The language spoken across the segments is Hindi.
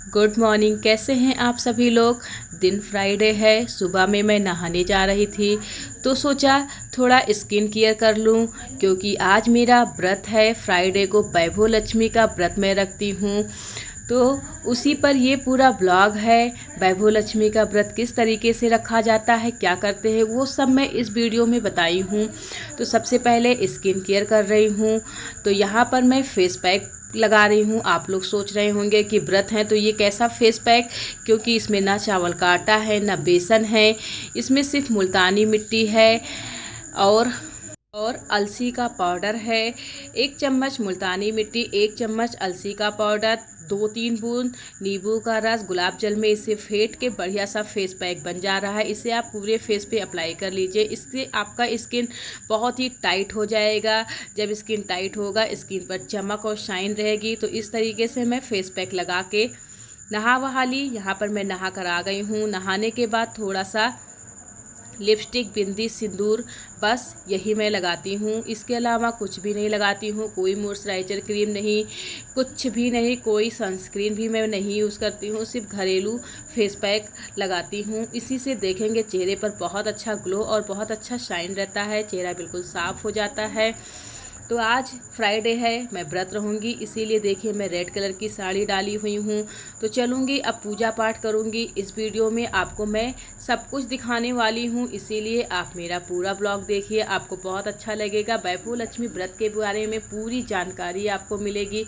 Good morning. कैसे हैं आप सभी लोग। दिन फ्राइडे है, सुबह में मैं नहाने जा रही थी तो सोचा थोड़ा स्किन केयर कर लूं, क्योंकि आज मेरा व्रत है। फ्राइडे को वैभव लक्ष्मी का व्रत मैं रखती हूं, तो उसी पर ये पूरा ब्लॉग है। वैभव लक्ष्मी का व्रत किस तरीके से रखा जाता है, क्या करते हैं, वो सब मैं इस वीडियो में बताई हूँ। तो सबसे पहले स्किन केयर कर रही हूँ। तो यहाँ पर मैं फेस पैक लगा रही हूँ। आप लोग सोच रहे होंगे कि व्रत है तो ये कैसा फेस पैक, क्योंकि इसमें ना चावल का आटा है ना बेसन है, इसमें सिर्फ मुल्तानी मिट्टी है और अलसी का पाउडर है। 1 चम्मच मुल्तानी मिट्टी, 1 चम्मच अलसी का पाउडर, 2-3 बूंद नींबू का रस, गुलाब जल में इसे फेंट के बढ़िया सा फेस पैक बन जा रहा है। इसे आप पूरे फेस पे अप्लाई कर लीजिए। इससे आपका स्किन बहुत ही टाइट हो जाएगा। जब स्किन टाइट होगा, स्किन पर चमक और शाइन रहेगी। तो इस तरीके से मैं फेस पैक लगा के नहा वहा ली। यहाँ पर मैं नहा कर आ गई हूँ। नहाने के बाद थोड़ा सा लिपस्टिक, बिंदी, सिंदूर, बस यही मैं लगाती हूँ। इसके अलावा कुछ भी नहीं लगाती हूँ। कोई मॉइस्चराइजर क्रीम नहीं, कुछ भी नहीं, कोई सनस्क्रीन भी मैं नहीं यूज़ करती हूँ। सिर्फ घरेलू फेस पैक लगाती हूँ। इसी से देखेंगे चेहरे पर बहुत अच्छा ग्लो और बहुत अच्छा शाइन रहता है। चेहरा बिल्कुल साफ़ हो जाता है। तो आज फ्राइडे है, मैं व्रत रहूँगी, इसीलिए देखिए मैं रेड कलर की साड़ी डाली हुई हूँ। तो चलूँगी अब पूजा पाठ करूँगी। इस वीडियो में आपको मैं सब कुछ दिखाने वाली हूँ, इसीलिए आप मेरा पूरा ब्लॉग देखिए, आपको बहुत अच्छा लगेगा। वैभव लक्ष्मी व्रत के बारे में पूरी जानकारी आपको मिलेगी।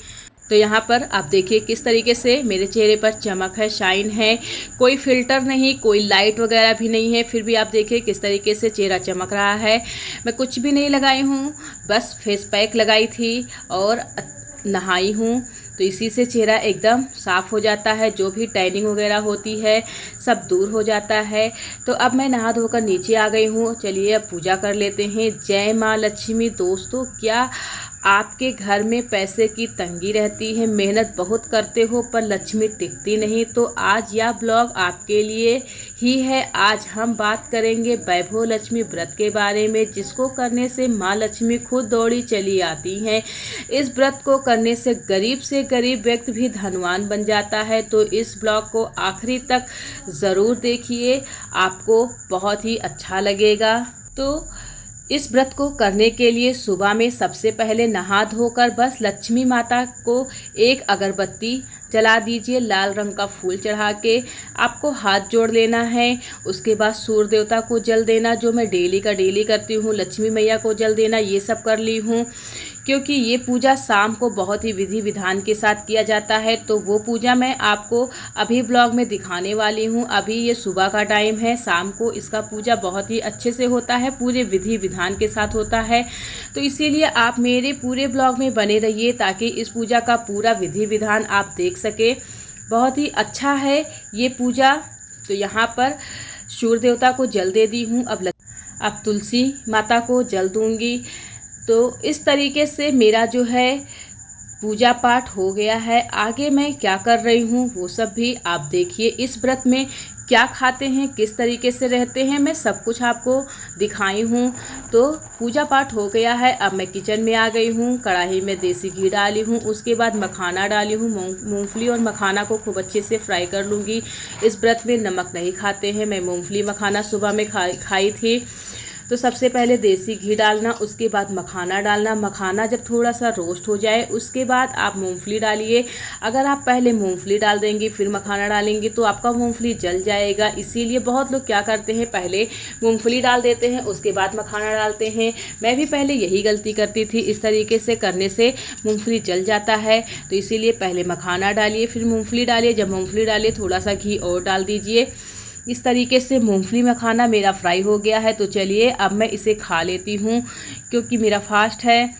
तो यहाँ पर आप देखिए किस तरीके से मेरे चेहरे पर चमक है, शाइन है। कोई फिल्टर नहीं, कोई लाइट वगैरह भी नहीं है, फिर भी आप देखिए किस तरीके से चेहरा चमक रहा है। मैं कुछ भी नहीं लगाई हूँ, बस फेस पैक लगाई थी और नहाई हूँ। तो इसी से चेहरा एकदम साफ़ हो जाता है। जो भी टैनिंग वगैरह होती है सब दूर हो जाता है। तो अब मैं नहा धोकर नीचे आ गई हूँ। चलिए अब पूजा कर लेते हैं। जय माँ लक्ष्मी। दोस्तों, क्या आपके घर में पैसे की तंगी रहती है, मेहनत बहुत करते हो पर लक्ष्मी टिकती नहीं, तो आज यह ब्लॉग आपके लिए ही है। आज हम बात करेंगे वैभव लक्ष्मी व्रत के बारे में, जिसको करने से माँ लक्ष्मी खुद दौड़ी चली आती हैं। इस व्रत को करने से गरीब व्यक्ति भी धनवान बन जाता है। तो इस ब्लॉग को आखिरी तक ज़रूर देखिए, आपको बहुत ही अच्छा लगेगा। तो इस व्रत को करने के लिए सुबह में सबसे पहले नहा धोकर बस लक्ष्मी माता को एक अगरबत्ती जला दीजिए। लाल रंग का फूल चढ़ा के आपको हाथ जोड़ लेना है। उसके बाद सूर्य देवता को जल देना, जो मैं डेली का डेली करती हूँ। लक्ष्मी मैया को जल देना, ये सब कर ली हूँ, क्योंकि ये पूजा शाम को बहुत ही विधि विधान के साथ किया जाता है। तो वो पूजा मैं आपको अभी ब्लॉग में दिखाने वाली हूँ। अभी ये सुबह का टाइम है, शाम को इसका पूजा बहुत ही अच्छे से होता है, पूरे विधि विधान के साथ होता है। तो इसीलिए आप मेरे पूरे ब्लॉग में बने रहिए, ताकि इस पूजा का पूरा विधि विधान आप देख सके। बहुत ही अच्छा है ये पूजा। तो यहाँ पर सूर्य देवता को जल दे दी हूँ। अब तुलसी माता को जल दूंगी। तो इस तरीके से मेरा जो है पूजा पाठ हो गया है। आगे मैं क्या कर रही हूँ वो सब भी आप देखिए। इस व्रत में क्या खाते हैं, किस तरीके से रहते हैं, मैं सब कुछ आपको दिखाई हूँ। तो पूजा पाठ हो गया है। अब मैं किचन में आ गई हूँ। कढ़ाई में देसी घी डाली हूँ, उसके बाद मखाना डाली हूँ। मूंगफली और मखाना को खूब अच्छे से फ्राई कर लूँगी। इस व्रत में नमक नहीं खाते हैं। मैं मूंगफली मखाना सुबह में खाई थी। तो सबसे पहले देसी घी डालना, उसके बाद मखाना डालना। मखाना जब थोड़ा सा रोस्ट हो जाए, उसके बाद आप मूंगफली डालिए। अगर आप पहले मूंगफली डाल देंगे फिर मखाना डालेंगे तो आपका मूंगफली जल जाएगा। इसीलिए बहुत लोग क्या करते हैं, पहले मूंगफली डाल देते हैं, उसके बाद मखाना डालते हैं। मैं भी पहले यही गलती करती थी। इस तरीके से करने से मूंगफली जल जाता है। तो इसीलिए पहले मखाना डालिए, फिर मूंगफली डालिए। जब मूंगफली डालिए थोड़ा सा घी और डाल दीजिए। इस तरीके से मूंगफली मखाना मेरा फ्राई हो गया है। तो चलिए अब मैं इसे खा लेती हूँ, क्योंकि मेरा फास्ट है।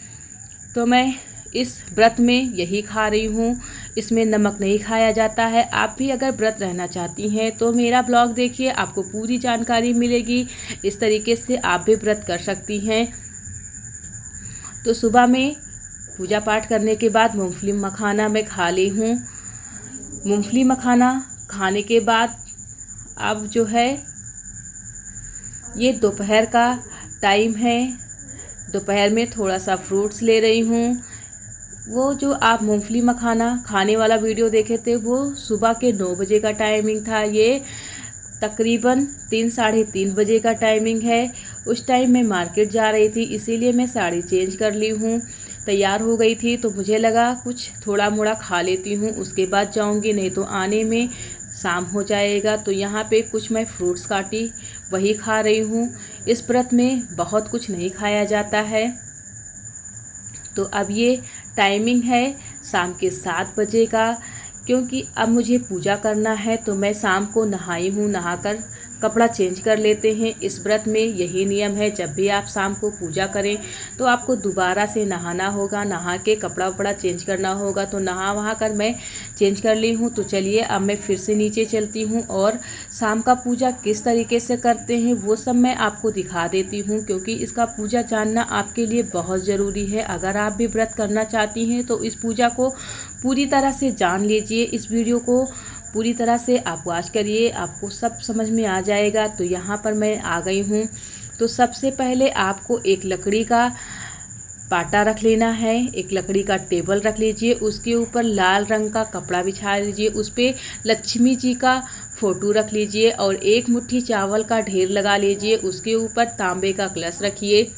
तो मैं इस व्रत में यही खा रही हूँ। इसमें नमक नहीं खाया जाता है। आप भी अगर व्रत रहना चाहती हैं तो मेरा ब्लॉग देखिए, आपको पूरी जानकारी मिलेगी। इस तरीके से आप भी व्रत कर सकती हैं। तो सुबह में पूजा पाठ करने के बाद मूंगफली मखाना मैं खा ली हूँ। मूंगफली मखाना खाने के बाद अब जो है ये दोपहर का टाइम है। दोपहर में थोड़ा सा फ्रूट्स ले रही हूँ। वो जो आप मूंगफली मखाना खाने वाला वीडियो देखे थे वो सुबह के 9 बजे का टाइमिंग था। ये तकरीबन 3 साढ़े 3 बजे का टाइमिंग है। उस टाइम मैं मार्केट जा रही थी, इसीलिए मैं साड़ी चेंज कर ली हूँ। तैयार हो गई थी तो मुझे लगा कुछ थोड़ा मोड़ा खा लेती हूँ, उसके बाद जाऊँगी, नहीं तो आने में शाम हो जाएगा। तो यहाँ पे कुछ मैं फ्रूट्स काटी वही खा रही हूँ। इस व्रत में बहुत कुछ नहीं खाया जाता है। तो अब ये टाइमिंग है शाम के 7 बजे का, क्योंकि अब मुझे पूजा करना है तो मैं शाम को नहाई हूँ, नहाकर कपड़ा चेंज कर लेते हैं। इस व्रत में यही नियम है, जब भी आप शाम को पूजा करें तो आपको दोबारा से नहाना होगा, नहा के कपड़ा वपड़ा चेंज करना होगा। तो नहा वहा कर मैं चेंज कर ली हूँ। तो चलिए अब मैं फिर से नीचे चलती हूँ और शाम का पूजा किस तरीके से करते हैं वो सब मैं आपको दिखा देती हूँ, क्योंकि इसका पूजा जानना आपके लिए बहुत ज़रूरी है। अगर आप भी व्रत करना चाहती हैं तो इस पूजा को पूरी तरह से जान लीजिए। इस वीडियो को पूरी तरह से आप वॉच करिए, आपको सब समझ में आ जाएगा। तो यहाँ पर मैं आ गई हूँ। तो सबसे पहले आपको एक लकड़ी का पाटा रख लेना है, एक लकड़ी का टेबल रख लीजिए, उसके ऊपर लाल रंग का कपड़ा बिछा लीजिए, उस पर लक्ष्मी जी का फोटो रख लीजिए और एक मुट्ठी चावल का ढेर लगा लीजिए। उसके ऊपर तांबे का कलश रखिए,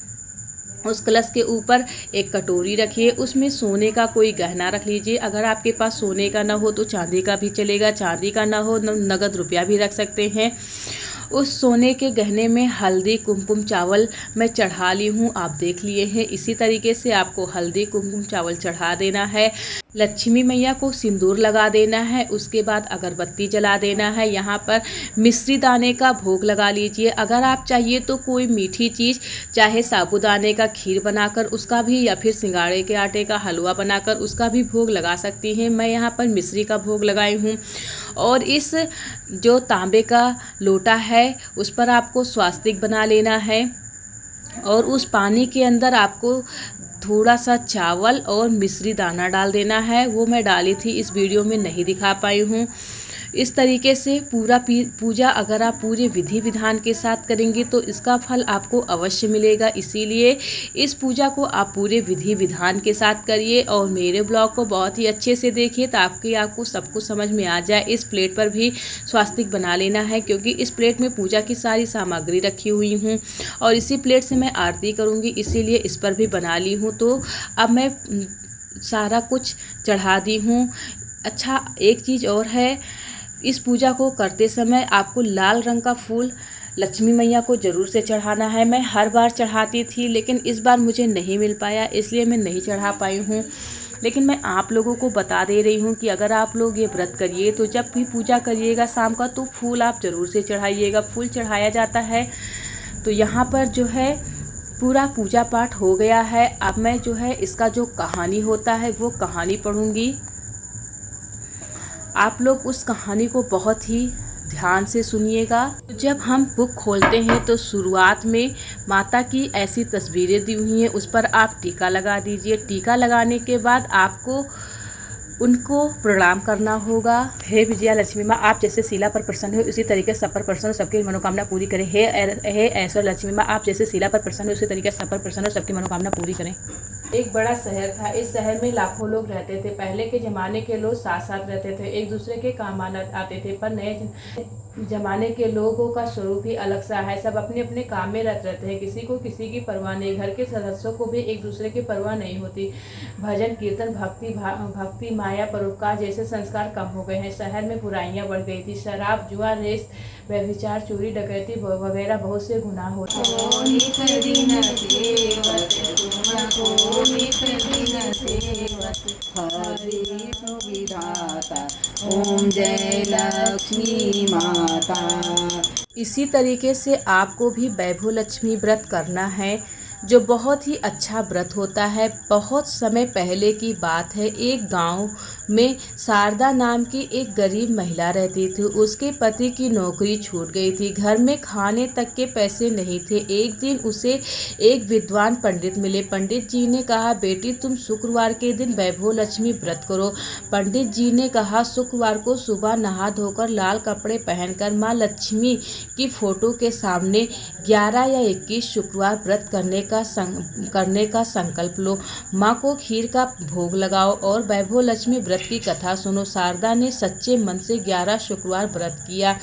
उस कलश के ऊपर एक कटोरी रखिए, उसमें सोने का कोई गहना रख लीजिए। अगर आपके पास सोने का ना हो तो चांदी का भी चलेगा, चांदी का ना हो नगद रुपया भी रख सकते हैं। उस सोने के गहने में हल्दी कुमकुम चावल मैं चढ़ा ली हूँ, आप देख लिए हैं। इसी तरीके से आपको हल्दी कुमकुम चावल चढ़ा देना है। लक्ष्मी मैया को सिंदूर लगा देना है, उसके बाद अगरबत्ती जला देना है। यहाँ पर मिश्री दाने का भोग लगा लीजिए। अगर आप चाहिए तो कोई मीठी चीज़, चाहे साबूदाने का खीर बनाकर उसका भी, या फिर सिंगाड़े के आटे का हलवा बनाकर उसका भी भोग लगा सकती हैं। मैं यहाँ पर मिश्री का भोग लगाई हूँ। और इस जो तांबे का लोटा है उस पर आपको स्वास्तिक बना लेना है और उस पानी के अंदर आपको थोड़ा सा चावल और मिश्री दाना डाल देना है। वो मैं डाली थी, इस वीडियो में नहीं दिखा पाई हूँ। इस तरीके से पूरा पूजा अगर आप पूरे विधि विधान के साथ करेंगे तो इसका फल आपको अवश्य मिलेगा। इसीलिए इस पूजा को आप पूरे विधि विधान के साथ करिए और मेरे ब्लॉग को बहुत ही अच्छे से देखिए ताकि आपको सब कुछ समझ में आ जाए। इस प्लेट पर भी स्वास्तिक बना लेना है, क्योंकि इस प्लेट में पूजा की सारी सामग्री रखी हुई हूँ और इसी प्लेट से मैं आरती करूँगी, इसीलिए इस पर भी बना ली हूँ। तो अब मैं सारा कुछ चढ़ा दी हूँ। अच्छा, एक चीज़ और है, इस पूजा को करते समय आपको लाल रंग का फूल लक्ष्मी मैया को ज़रूर से चढ़ाना है। मैं हर बार चढ़ाती थी, लेकिन इस बार मुझे नहीं मिल पाया, इसलिए मैं नहीं चढ़ा पाई हूँ। लेकिन मैं आप लोगों को बता दे रही हूँ कि अगर आप लोग ये व्रत करिए तो जब भी पूजा करिएगा शाम का तो फूल आप ज़रूर से चढ़ाइएगा, फूल चढ़ाया जाता है। तो यहाँ पर जो है पूरा पूजा पाठ हो गया है। अब मैं जो है इसका जो कहानी होता है वो कहानी पढ़ूँगी। आप लोग उस कहानी को बहुत ही ध्यान से सुनिएगा। जब हम बुक खोलते हैं तो शुरुआत में माता की ऐसी तस्वीरें दी हुई हैं, उस पर आप टीका लगा दीजिए। टीका लगाने के बाद आपको उनको प्रणाम करना होगा। हे विजया लक्ष्मी माँ, आप जैसे शीला पर प्रसन्न हो उसी तरीके सब पर प्रसन्न हो, सबकी मनोकामना पूरी करें। हे ऐश्वर्य लक्ष्मी माँ, आप जैसे शीला पर प्रसन्न हो उसी तरीके सब पर प्रसन्न हो, सबकी मनोकामना पूरी करें। एक बड़ा शहर था। इस शहर में लाखों लोग रहते थे। पहले के ज़माने के लोग साथ साथ रहते थे, एक दूसरे के काम आते थे। पर नए ज़माने के लोगों का स्वरूप ही अलग सा है। सब अपने अपने काम में रत रहते हैं, किसी को किसी की परवाह नहीं। घर के सदस्यों को भी एक दूसरे की परवाह नहीं होती। भजन कीर्तन भक्ति माया परोपकार जैसे संस्कार कम हो गए हैं। शहर में बुराइयां बढ़ गई थी। शराब जुआ रेस व्यभिचार चोरी डकैती वगैरह बहुत से गुनाह होते ओम जय लक्ष्मी माता। इसी तरीके से आपको भी वैभव लक्ष्मी व्रत करना है, जो बहुत ही अच्छा व्रत होता है। बहुत समय पहले की बात है, एक गांव में शारदा नाम की एक गरीब महिला रहती थी। उसके पति की नौकरी छूट गई थी, घर में खाने तक के पैसे नहीं थे। एक दिन उसे एक विद्वान पंडित मिले। पंडित जी ने कहा, बेटी तुम शुक्रवार के दिन वैभव लक्ष्मी व्रत करो। पंडित जी ने कहा, शुक्रवार को सुबह नहा धोकर लाल कपड़े पहनकर माँ लक्ष्मी की फोटो के सामने 11 या 21 शुक्रवार व्रत करने करने का संकल्प लो। माँ को खीर का भोग लगाओ और वैभव लक्ष्मी व्रत की कथा सुनो। शारदा ने सच्चे मन से 11 शुक्रवार व्रत किया।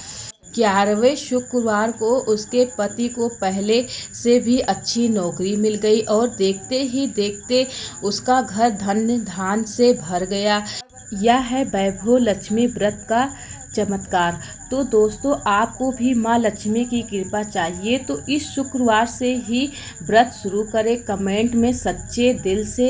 11वें शुक्रवार को उसके पति को पहले से भी अच्छी नौकरी मिल गई और देखते ही देखते उसका घर धन धान से भर गया। यह है वैभव लक्ष्मी व्रत का चमत्कार। तो दोस्तों, आपको भी माँ लक्ष्मी की कृपा चाहिए तो इस शुक्रवार से ही व्रत शुरू करें। कमेंट में सच्चे दिल से